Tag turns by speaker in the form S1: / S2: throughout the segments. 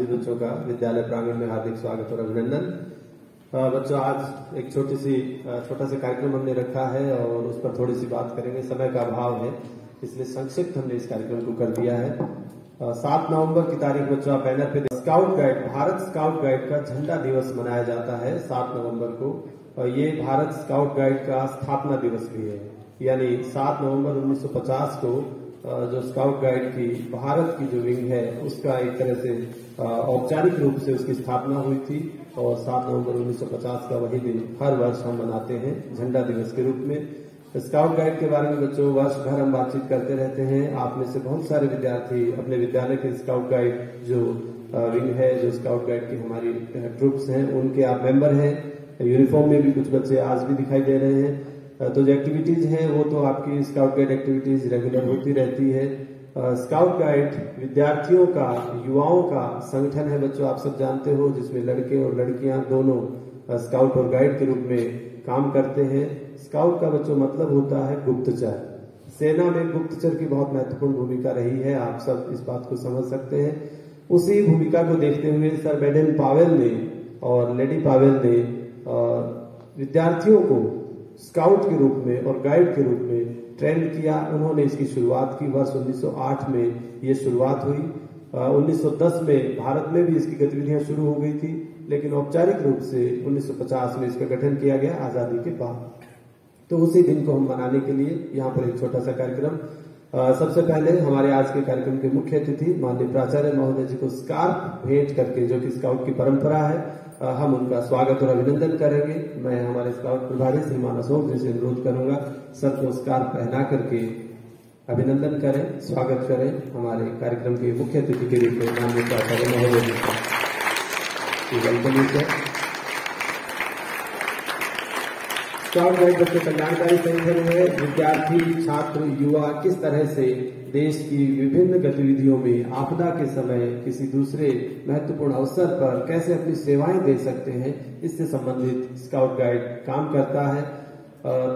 S1: सभी बच्चों का विद्यालय प्रांगण में हार्दिक स्वागत और अभिनंदन। बच्चों, आज एक छोटा सा कार्यक्रम हमने रखा है और उस पर थोड़ी सी बात करेंगे। समय का अभाव है, इसलिए संक्षिप्त हमने इस कार्यक्रम को कर दिया है। 7 नवंबर की तारीख बच्चों आप बैनर पे scout guide, Bharat scout guide का झंडा दिवस मनाया जाता है 7 नवंबर को। और ये भारत स्काउट गाइड का स्थापना दिवस भी है, यानी 7 नवंबर 1950 को जो स्काउट गाइड की भारत की जो विंग है उसका एक तरह से औपचारिक रूप से उसकी स्थापना हुई थी। और 7 नवंबर 1950 का वही दिन हर वर्ष हम मनाते हैं झंडा दिवस के रूप में। स्काउट गाइड के बारे में बच्चों वर्ष भर हम बातचीत करते रहते हैं। आप में से बहुत सारे विद्यार्थी अपने विद्यालय के स्काउट गाइड जो विंग है, जो स्काउट गाइड की हमारी ट्रुप्स हैं, उनके आप मेंबर हैं। यूनिफॉर्म में भी कुछ बच्चे आज भी दिखाई दे रहे हैं। तो जो एक्टिविटीज है वो तो आपकी स्काउट गाइड एक्टिविटीज रेगुलर होती रहती है। स्काउट गाइड विद्यार्थियों का, युवाओं का संगठन है बच्चों, आप सब जानते हो, जिसमें लड़के और लड़कियां दोनों स्काउट और गाइड के रूप में काम करते हैं। स्काउट का बच्चों मतलब होता है गुप्तचर। सेना में गुप्तचर की बहुत महत्वपूर्ण भूमिका रही है, आप सब इस बात को समझ सकते हैं। उसी भूमिका को देखते हुए सर बेडेन पावेल ने और लेडी पावेल ने विद्यार्थियों को स्काउट के रूप में और गाइड के रूप में ट्रेंड किया। उन्होंने इसकी शुरुआत की। वर्ष 1908 में ये शुरुआत हुई। 1910 में भारत में भी इसकी गतिविधियां शुरू हो गई थी, लेकिन औपचारिक रूप से 1950 में इसका गठन किया गया आजादी के बाद। तो उसी दिन को हम मनाने के लिए यहाँ पर एक छोटा सा कार्यक्रम। सबसे पहले हमारे आज के कार्यक्रम के मुख्य अतिथि माननीय प्राचार्य महोदय जी को स्कार्फ भेंट करके, जो कि स्काउट की परंपरा है, हम उनका स्वागत और अभिनंदन करेंगे। मैं हमारे स्काउट प्रभारी श्रीमान अशोक जी से अनुरोध करूंगा सबको स्कार्फ पहना करके अभिनंदन करें, स्वागत करें हमारे कार्यक्रम के मुख्य अतिथि के रूप में माननीय प्राचार्य महोदय जी का। Welcome sir. स्काउट गाइड बच्चों कल्याणकारी संगठन है। विद्यार्थी, छात्र, युवा किस तरह से देश की विभिन्न गतिविधियों में आपदा के समय किसी दूसरे महत्वपूर्ण अवसर पर कैसे अपनी सेवाएं दे सकते हैं, इससे संबंधित स्काउट गाइड काम करता है।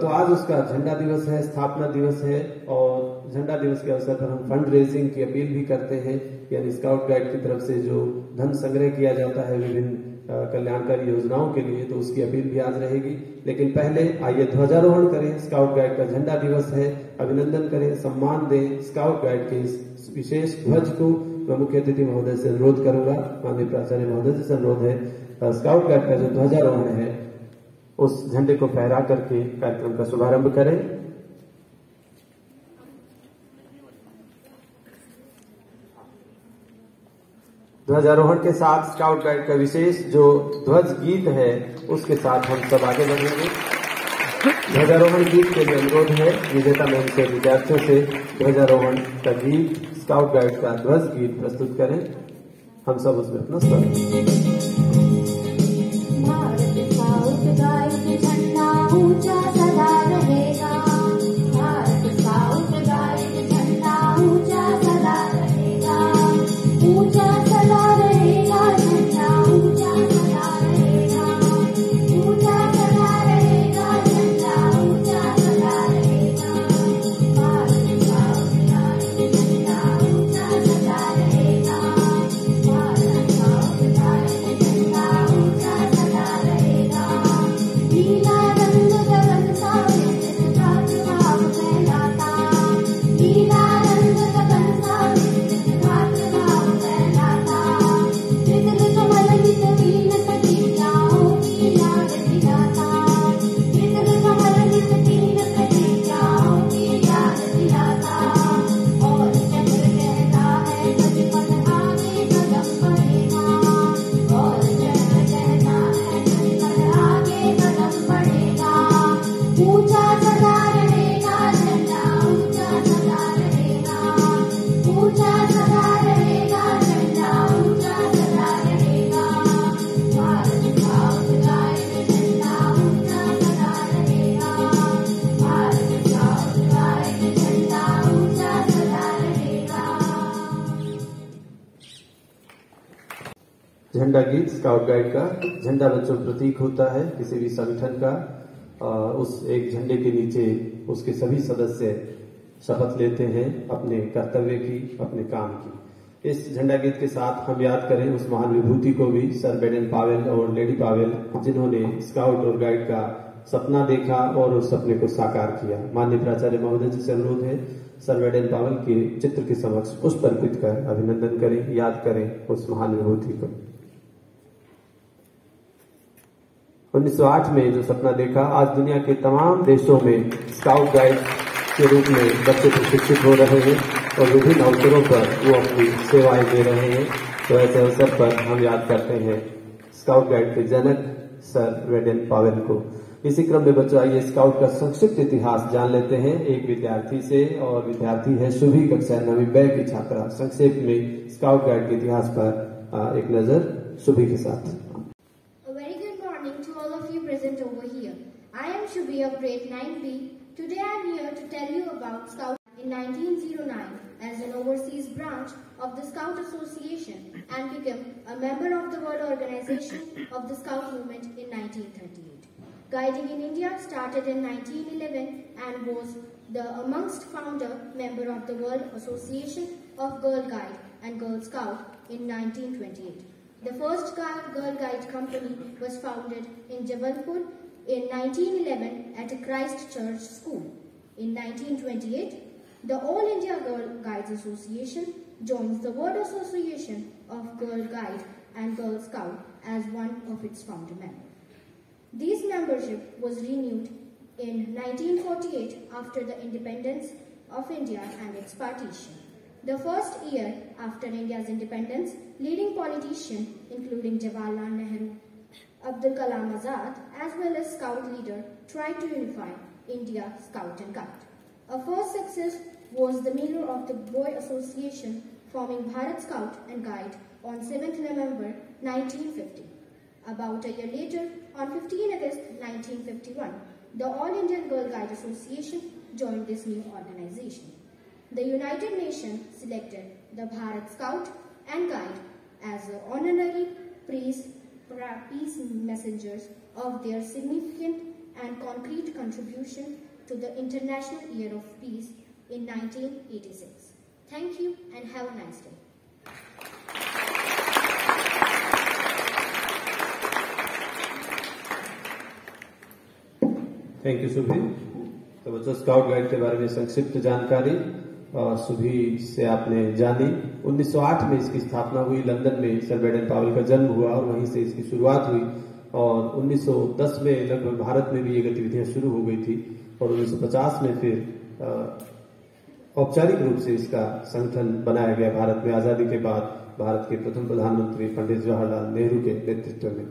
S1: तो आज उसका झंडा दिवस है, स्थापना दिवस है, और झंडा दिवस के अवसर पर हम फंड रेजिंग की अपील भी करते हैं, यानी स्काउट गाइड की तरफ से जो धन संग्रह किया जाता है विभिन्न कल्याणकारी योजनाओं के लिए, तो उसकी अपील भी आज रहेगी। लेकिन पहले आइए ध्वजारोहण करें। स्काउट गाइड का झंडा दिवस है, अभिनंदन करें, सम्मान दें स्काउट गाइड के इस विशेष ध्वज को। मैं मुख्य अतिथि महोदय से अनुरोध करूंगा, माननीय प्राचार्य महोदय जी से अनुरोध है, स्काउट गाइड का जो ध्वजारोहण है उस झंडे को फहरा करके कार्यक्रम का शुभारंभ करें। ध्वजारोहण के साथ स्काउट गाइड का विशेष जो ध्वज गीत है उसके साथ हम सब आगे बढ़ेंगे। ध्वजारोहण गीत के लिए अनुरोध है विजेता मंच के विद्यार्थियों से ध्वजारोहण का गीत, स्काउट गाइड का ध्वज गीत प्रस्तुत करें। हम सब उसमें अपना झंडा गीत। स्काउट गाइड का झंडा बच्चों प्रतीक होता है किसी भी संगठन का। उस एक झंडे के नीचे उसके सभी सदस्य शपथ लेते हैं अपने कर्तव्य की, अपने काम की। इस झंडा गीत के साथ हम याद करें उस महान विभूति को भी, सर बेडेन पावेल और लेडी पावेल, जिन्होंने स्काउट और गाइड का सपना देखा और उस सपने को साकार किया। माननीय प्राचार्य महोदय जी से अनुरोध है सर बेडेन पावेल के चित्र के समक्ष पुष्प अर्पित कर अभिनंदन करें, याद करें उस महान विभूति को। 1908 में जो सपना देखा, आज दुनिया के तमाम देशों में स्काउट गाइड के रूप में बच्चे प्रशिक्षित हो रहे हैं और विभिन्न अवसरों पर वो अपनी सेवाएं दे रहे हैं। तो ऐसे अवसर पर हम याद करते हैं स्काउट गाइड के जनक सर बेडेन पावेल को। इसी क्रम में बच्चों आइए स्काउट का संक्षिप्त इतिहास जान लेते हैं एक विद्यार्थी से, और विद्यार्थी है शुभी, कक्षा 9वीं ब की छात्रा। संक्षेप में स्काउट गाइड के इतिहास पर एक नजर शुभी के साथ।
S2: Present over here. I am Shubhi of grade 9B. Today I am here to tell you about Scout in 1909 as an overseas branch of the Scout Association and became a member of the World Organization of the Scout Movement in 1938. Guiding in India started in 1911 and was the amongst founder member of the World Association of Girl Guide and Girl Scout in 1928. The first Girl Guide company was founded in Jabalpur in 1911 at a Christ Church school. In 1928, the All India Girl Guides Association joins the World Association of Girl Guide and Girl Scout as one of its founder members. This membership was renewed in 1948 after the independence of India and its partition. The first year after India's independence, leading politicians including Jawaharlal Nehru, Abdul Kalam Azad as well as Scout leader tried to unify India Scout and Guide. A first success was the meeting of the Boy Association forming Bharat Scout and Guide on 7th November 1950. About a year later, on 15 August 1951, the All Indian Girl Guide Association joined this new organization. The United Nations selected the Bharat Scout and Guide as honorary peace messengers of their significant and concrete contribution to the International Year of Peace in 1986. Thank you and have a nice day.
S1: Thank you सुभी। तो बच्चों scout guide के बारे में संक्षिप्त जानकारी सुभी से आपने जानी। 1908 में इसकी स्थापना हुई, लंदन में सर बेडेन पावेल का जन्म हुआ और वहीं से इसकी शुरुआत हुई और 1910 में लगभग भारत में भी ये गतिविधियां शुरू हो गई थी और 1950 में फिर औपचारिक रूप से इसका संगठन बनाया गया भारत में आजादी के बाद भारत के प्रथम प्रधानमंत्री पंडित जवाहरलाल नेहरू के नेतृत्व में।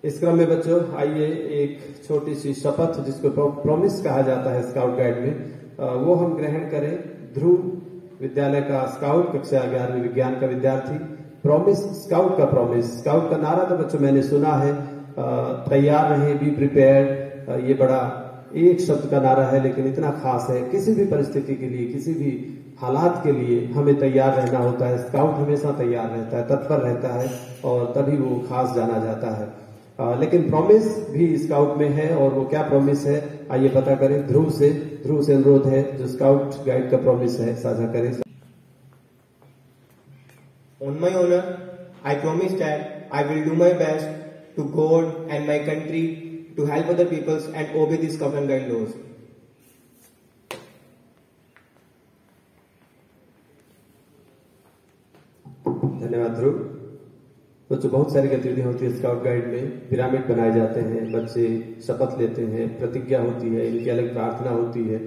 S1: इस क्रम में बच्चों आइए एक छोटी सी शपथ जिसको प्रॉमिस कहा जाता है स्काउट गाइड में, वो हम ग्रहण करें। ध्रुव विद्यालय का स्काउट, कक्षा 11वीं विज्ञान का विद्यार्थी। प्रॉमिस, स्काउट का प्रॉमिस। स्काउट का नारा तो बच्चों मैंने सुना है, तैयार रहे, बी प्रिपेयर्ड। ये बड़ा एक शब्द का नारा है लेकिन इतना खास है। किसी भी परिस्थिति के लिए, किसी भी हालात के लिए हमें तैयार रहना होता है। स्काउट हमेशा तैयार रहता है, तत्पर रहता है और तभी वो खास जाना जाता है। लेकिन प्रॉमिस भी स्काउट में है और वो क्या प्रॉमिस है आइए पता करें। ध्रुव से अनुरोध है जो स्काउट गाइड का प्रॉमिस है साझा करें।
S3: On my honor, I promise that I will do my best to God and my country to help other peoples and obey the Scout and Guide laws.
S1: धन्यवाद ध्रुव। बच्चों बहुत सारी गतिविधियां होती है स्काउट गाइड में। पिरामिड बनाए जाते हैं, बच्चे शपथ लेते हैं, प्रतिज्ञा होती है, इनकी अलग प्रार्थना होती है।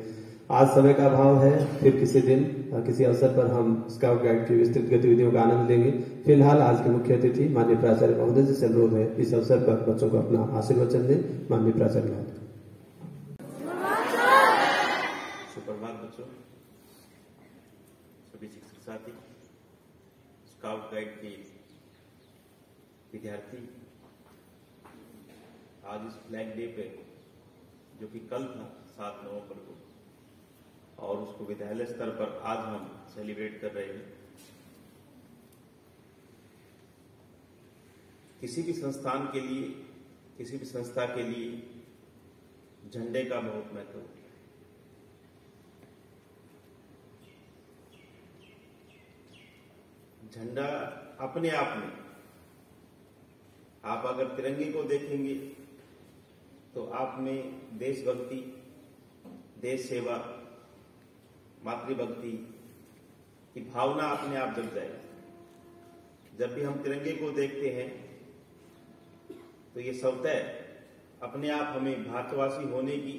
S1: आज समय का अभाव है, फिर किसी दिन किसी अवसर पर हम स्काउट गाइड की विस्तृत गतिविधियों का आनंद लेंगे। फिलहाल आज के मुख्य अतिथि माननीय प्राचार्य महोदय जी से अनुरोध है इस अवसर पर बच्चों को अपना आशीर्वचन दें। माननीय प्राचार्य महोदय।
S4: सुप्रभात बच्चों, सभी शिक्षक साथी, स्काउट गाइड के विद्यार्थी। आज इस फ्लैग डे पे जो कि कल था 7 नवंबर को और उसको विद्यालय स्तर पर आज हम सेलिब्रेट कर रहे हैं। किसी भी संस्थान के लिए, किसी भी संस्था के लिए झंडे का बहुत महत्व है। झंडा अपने आप में, आप अगर तिरंगे को देखेंगे तो आप में देशभक्ति, देश सेवा, मातृभक्ति की भावना अपने आप जग जाएगी। जब भी हम तिरंगे को देखते हैं तो ये स्वतः अपने आप हमें भारतवासी होने की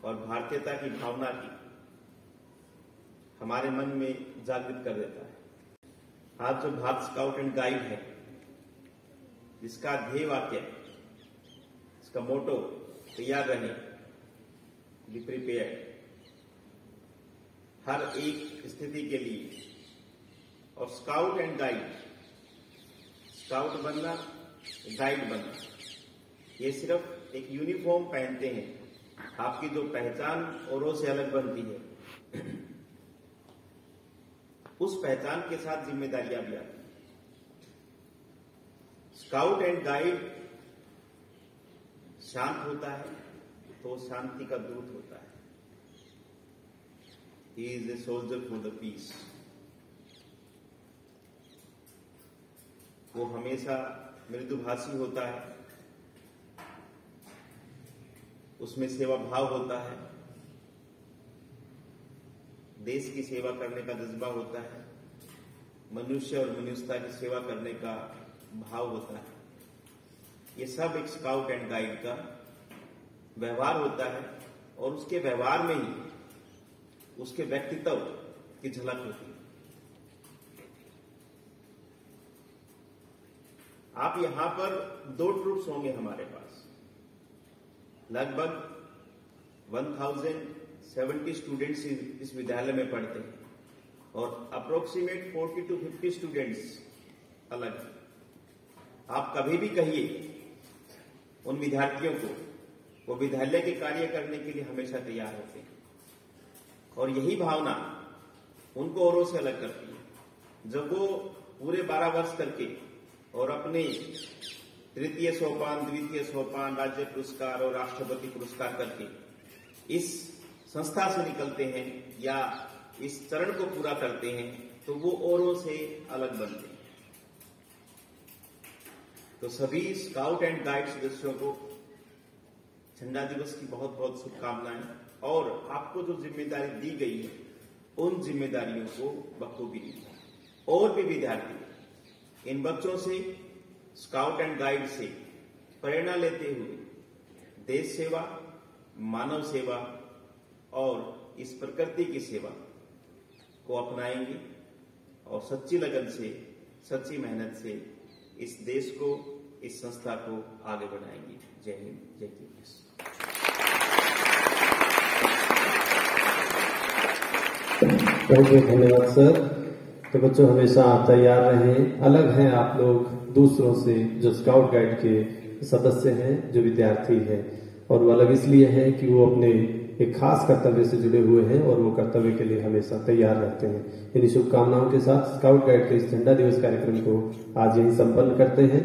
S4: और भारतीयता की भावना की हमारे मन में जागृत कर देता है। आज जो भारत स्काउट एंड गाइड है, जिसका ध्येय वाक्य, इसका मोटो तैयार रहे, बी प्रिपेयर्ड, हर एक स्थिति के लिए, और स्काउट एंड गाइड, स्काउट बनना, गाइड बनना, ये सिर्फ एक यूनिफॉर्म पहनते हैं, आपकी जो पहचान औरों से अलग बनती है, उस पहचान के साथ जिम्मेदारियां भी आती हैं। स्काउट एंड गाइड शांत होता है तो शांति का दूत होता है। He is a soldier for the peace. वो हमेशा मृदुभाषी होता है, उसमें सेवा भाव होता है, देश की सेवा करने का जज्बा होता है, मनुष्य और मनुष्यता की सेवा करने का भाव होता है। ये सब एक स्काउट एंड गाइड का व्यवहार होता है, और उसके व्यवहार में ही उसके व्यक्तित्व की झलक होती है। आप यहां पर 2 ट्रूप्स होंगे हमारे पास, लगभग 1070 स्टूडेंट्स इस विद्यालय में पढ़ते हैं, और अप्रोक्सीमेट 40 to 50 स्टूडेंट्स अलग हैं। आप कभी भी कहिए उन विद्यार्थियों को, वो विद्यालय के कार्य करने के लिए हमेशा तैयार होते हैं, और यही भावना उनको औरों से अलग करती है। जब वो पूरे 12 वर्ष करके और अपने तृतीय सोपान, द्वितीय सोपान, राज्य पुरस्कार और राष्ट्रपति पुरस्कार करके इस संस्था से निकलते हैं या इस चरण को पूरा करते हैं, तो वो औरों से अलग बनते हैं। तो सभी स्काउट एंड गाइड सदस्यों को झंडा दिवस की बहुत बहुत शुभकामनाएं, और आपको जो जिम्मेदारी दी गई है उन जिम्मेदारियों को बखूबी निभाएं। और भी विद्यार्थी इन बच्चों से, स्काउट एंड गाइड से प्रेरणा लेते हुए देश सेवा, मानव सेवा और इस प्रकृति की सेवा को अपनाएंगे, और सच्ची लगन से, सच्ची मेहनत से इस देश को, इस संस्था को आगे बढ़ाएंगे। जय हिंद, जय केपीएस।
S1: बहुत बहुत धन्यवाद सर। तो बच्चों हमेशा तैयार रहें। अलग हैं आप लोग दूसरों से, जो स्काउट गाइड के सदस्य हैं, जो विद्यार्थी हैं, और वो अलग इसलिए हैं कि वो अपने एक खास कर्तव्य से जुड़े हुए हैं, और वो कर्तव्य के लिए हमेशा तैयार रहते हैं। इन्हीं शुभकामनाओं के साथ स्काउट गाइड के इस झंडा दिवस कार्यक्रम को आज यहीं संपन्न करते हैं।